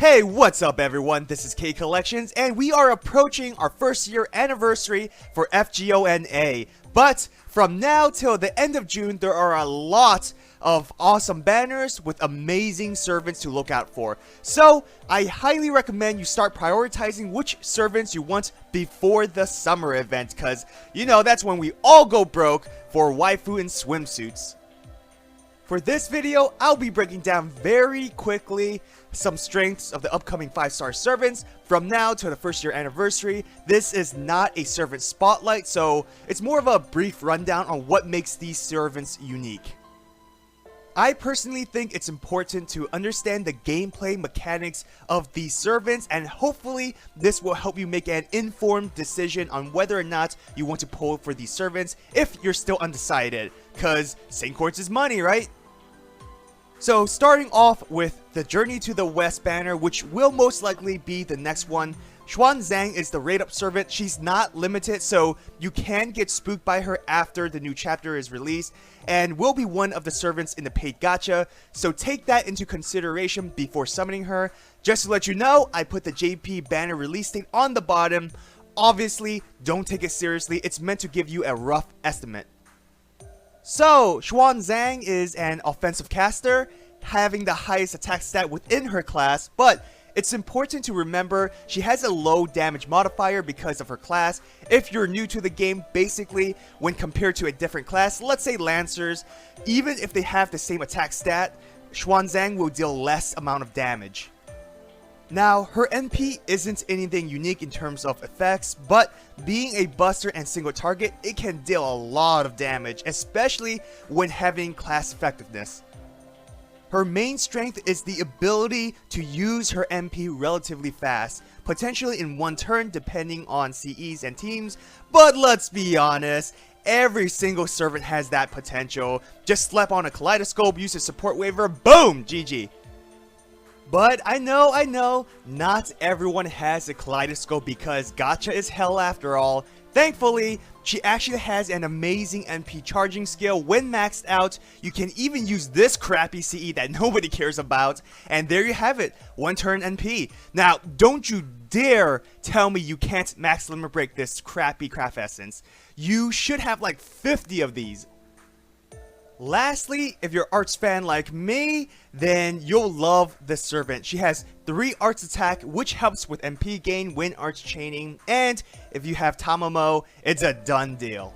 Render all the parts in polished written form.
Hey, what's up everyone? This is K Collections, and we are approaching our first year anniversary for FGONA. But from now till the end of June, there are a lot of awesome banners with amazing servants to look out for. So, I highly recommend you start prioritizing which servants you want before the summer event, cause, you know, that's when we all go broke for waifu and swimsuits. For this video, I'll be breaking down very quickly some strengths of the upcoming 5-star servants from now to the first year anniversary. This is not a servant spotlight, so it's more of a brief rundown on what makes these servants unique. I personally think it's important to understand the gameplay mechanics of these servants, and hopefully this will help you make an informed decision on whether or not you want to pull for these servants if you're still undecided, cause St. Quartz is money, right? So starting off with the Journey to the West banner, which will most likely be the next one. Xuan Zhang is the raid up servant. She's not limited, so you can get spooked by her after the new chapter is released, and will be one of the servants in the paid gacha, so take that into consideration before summoning her. Just to let you know, I put the JP banner release date on the bottom. Obviously, don't take it seriously, it's meant to give you a rough estimate. So, Xuan Zhang is an offensive caster, having the highest attack stat within her class, but it's important to remember she has a low damage modifier because of her class. If you're new to the game, basically, when compared to a different class, let's say Lancers, even if they have the same attack stat, Xuan Zhang will deal less amount of damage. Now, her NP isn't anything unique in terms of effects, but being a buster and single target, it can deal a lot of damage, especially when having class effectiveness. Her main strength is the ability to use her MP relatively fast, potentially in one turn depending on CEs and teams, but let's be honest, every single servant has that potential. Just slap on a kaleidoscope, use a support waiver, boom, GG. But I know, not everyone has a kaleidoscope because gacha is hell after all. Thankfully, she actually has an amazing NP charging skill. When maxed out, you can even use this crappy CE that nobody cares about. And there you have it, 1 turn NP. Now, don't you dare tell me you can't max limit break this crappy craft essence. You should have like 50 of these. Lastly, if you're Arts fan like me, then you'll love this servant. She has 3 Arts attack, which helps with MP gain when Arts chaining, and if you have Tamamo, it's a done deal.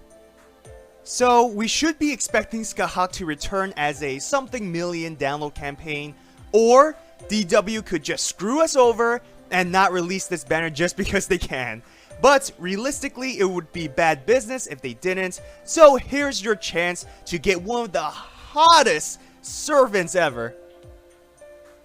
So we should be expecting Skahak to return as a something million download campaign, or DW could just screw us over and not release this banner just because they can. But realistically, it would be bad business if they didn't, so here's your chance to get one of the hottest servants ever.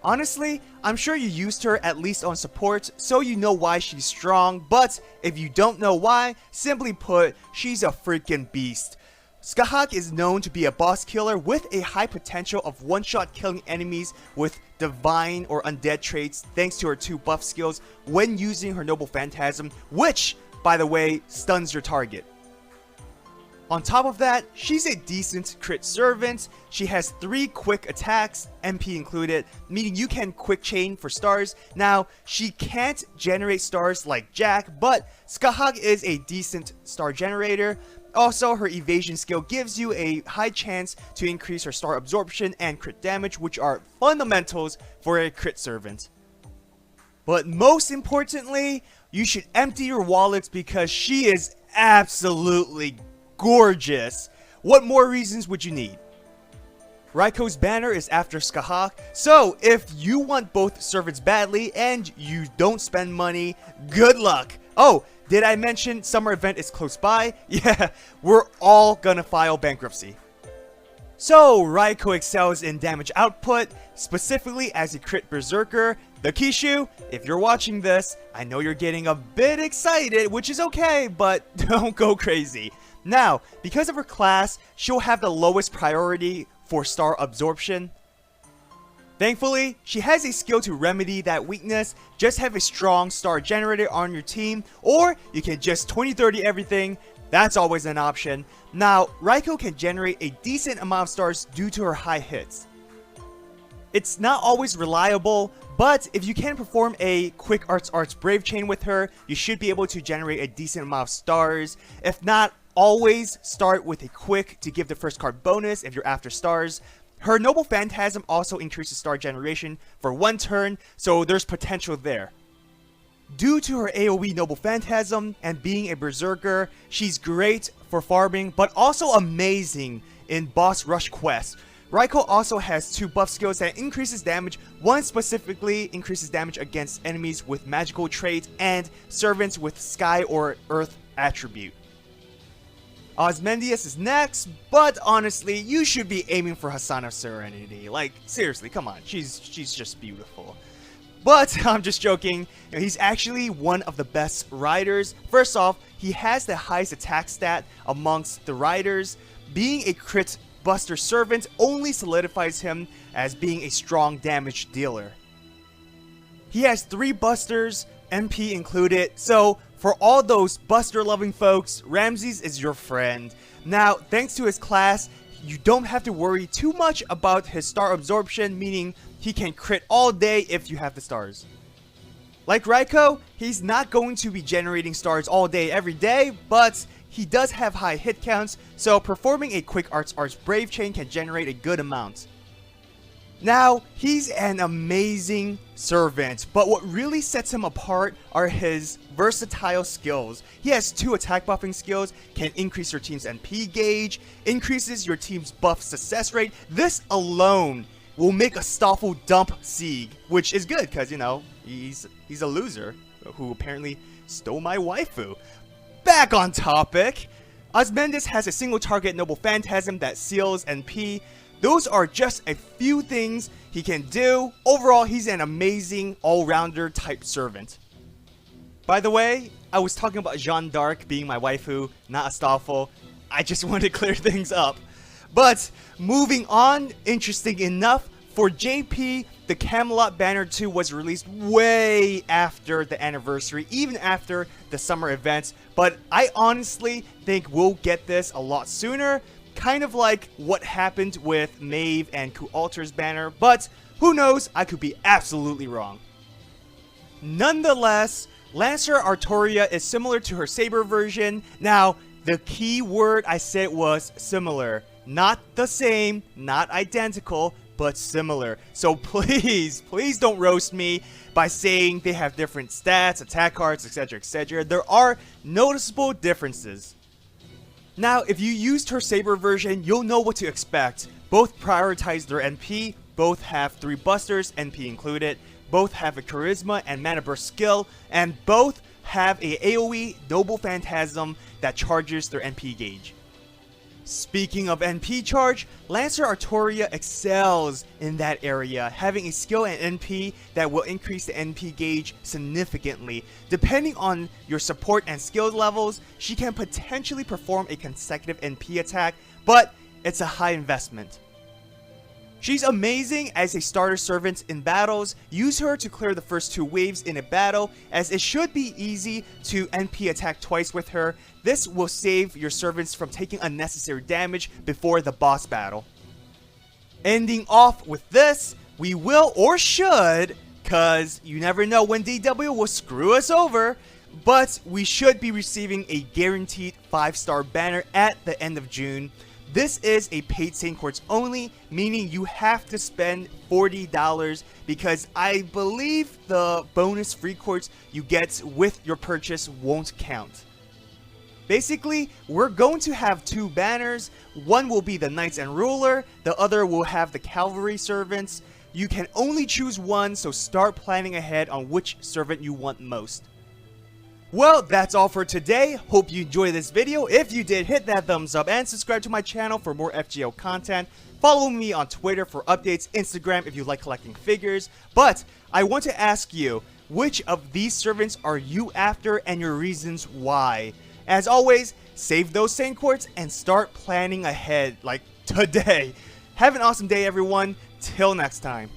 Honestly, I'm sure you used her at least on support, so you know why she's strong, but if you don't know why, simply put, she's a freaking beast. Skahak is known to be a boss killer with a high potential of one-shot killing enemies with divine or undead traits thanks to her 2 buff skills when using her Noble Phantasm, which, by the way, stuns your target. On top of that, she's a decent crit servant. She has 3 quick attacks, MP included, meaning you can quick chain for stars. Now, she can't generate stars like Jack, but Skahak is a decent star generator. Also, her evasion skill gives you a high chance to increase her star absorption and crit damage, which are fundamentals for a crit servant. But most importantly, you should empty your wallets because she is absolutely gorgeous. What more reasons would you need? Raiko's banner is after Skahak, so if you want both servants badly and you don't spend money, good luck. Oh, did I mention summer event is close by? Yeah, we're all gonna file bankruptcy. So, Raiko excels in damage output, specifically as a crit berserker. The Kishu, if you're watching this, I know you're getting a bit excited, which is okay, but don't go crazy. Now, because of her class, she'll have the lowest priority for star absorption. Thankfully, she has a skill to remedy that weakness. Just have a strong star generator on your team, or you can just 20-30 everything. That's always an option. Now, Raiko can generate a decent amount of stars due to her high hits. It's not always reliable, but if you can perform a quick arts brave chain with her, you should be able to generate a decent amount of stars. If not, always start with a quick to give the first card bonus if you're after stars. Her Noble Phantasm also increases star generation for 1 turn, so there's potential there. Due to her AoE Noble Phantasm and being a Berserker, she's great for farming, but also amazing in boss rush quests. Raikou also has 2 buff skills that increases damage. One specifically increases damage against enemies with magical traits and servants with sky or earth attribute. Osmendius is next, but honestly, you should be aiming for Hassan of Serenity. Like, seriously, come on, she's just beautiful. But I'm just joking. You know, he's actually one of the best riders. First off, he has the highest attack stat amongst the riders. Being a crit buster servant only solidifies him as being a strong damage dealer. He has 3 busters, MP included, so for all those buster loving folks, Ramses is your friend. Now, thanks to his class, you don't have to worry too much about his star absorption, meaning he can crit all day if you have the stars. Like Raikou, he's not going to be generating stars all day every day, but he does have high hit counts, so performing a quick arts brave chain can generate a good amount. Now, he's an amazing servant, but what really sets him apart are his versatile skills. He has 2 attack buffing skills, can increase your team's NP gauge, increases your team's buff success rate. This alone will make a Stoffel dump Sieg, which is good because, you know, he's a loser who apparently stole my waifu. Back on topic, Osmendius has a single target Noble Phantasm that seals NP. Those are just a few things he can do. Overall, he's an amazing all-rounder type servant. By the way, I was talking about Jeanne d'Arc being my waifu, not Astolfo. I just wanted to clear things up. But moving on, interesting enough, for JP, the Camelot Banner 2 was released way after the anniversary, even after the summer events. But I honestly think we'll get this a lot sooner. Kind of like what happened with Maeve and Kualter's banner, but who knows, I could be absolutely wrong. Nonetheless, Lancer Artoria is similar to her Saber version. Now, the key word I said was similar. Not the same, not identical, but similar. So please don't roast me by saying they have different stats, attack cards, etc, etc. There are noticeable differences. Now, if you used her Saber version, you'll know what to expect. Both prioritize their NP, both have 3 busters, NP included, both have a Charisma and Mana Burst skill, and both have a AoE Noble Phantasm that charges their NP gauge. Speaking of NP charge, Lancer Artoria excels in that area, having a skill and NP that will increase the NP gauge significantly. Depending on your support and skill levels, she can potentially perform a consecutive NP attack, but it's a high investment. She's amazing as a starter servant in battles. Use her to clear the first 2 waves in a battle, as it should be easy to NP attack twice with her. This will save your servants from taking unnecessary damage before the boss battle. Ending off with this, we will or should, cause you never know when DW will screw us over, but we should be receiving a guaranteed 5-star banner at the end of June. This is a paid Saint Quartz only, meaning you have to spend $40 because I believe the bonus free quartz you get with your purchase won't count. Basically, we're going to have 2 banners. One will be the Knights and Ruler, the other will have the Cavalry Servants. You can only choose one, so start planning ahead on which servant you want most. Well, that's all for today. Hope you enjoyed this video. If you did, hit that thumbs up and subscribe to my channel for more FGO content. Follow me on Twitter for updates, Instagram if you like collecting figures. But I want to ask you, which of these servants are you after and your reasons why? As always, save those Saint Quartz and start planning ahead, like today. Have an awesome day, everyone. Till next time.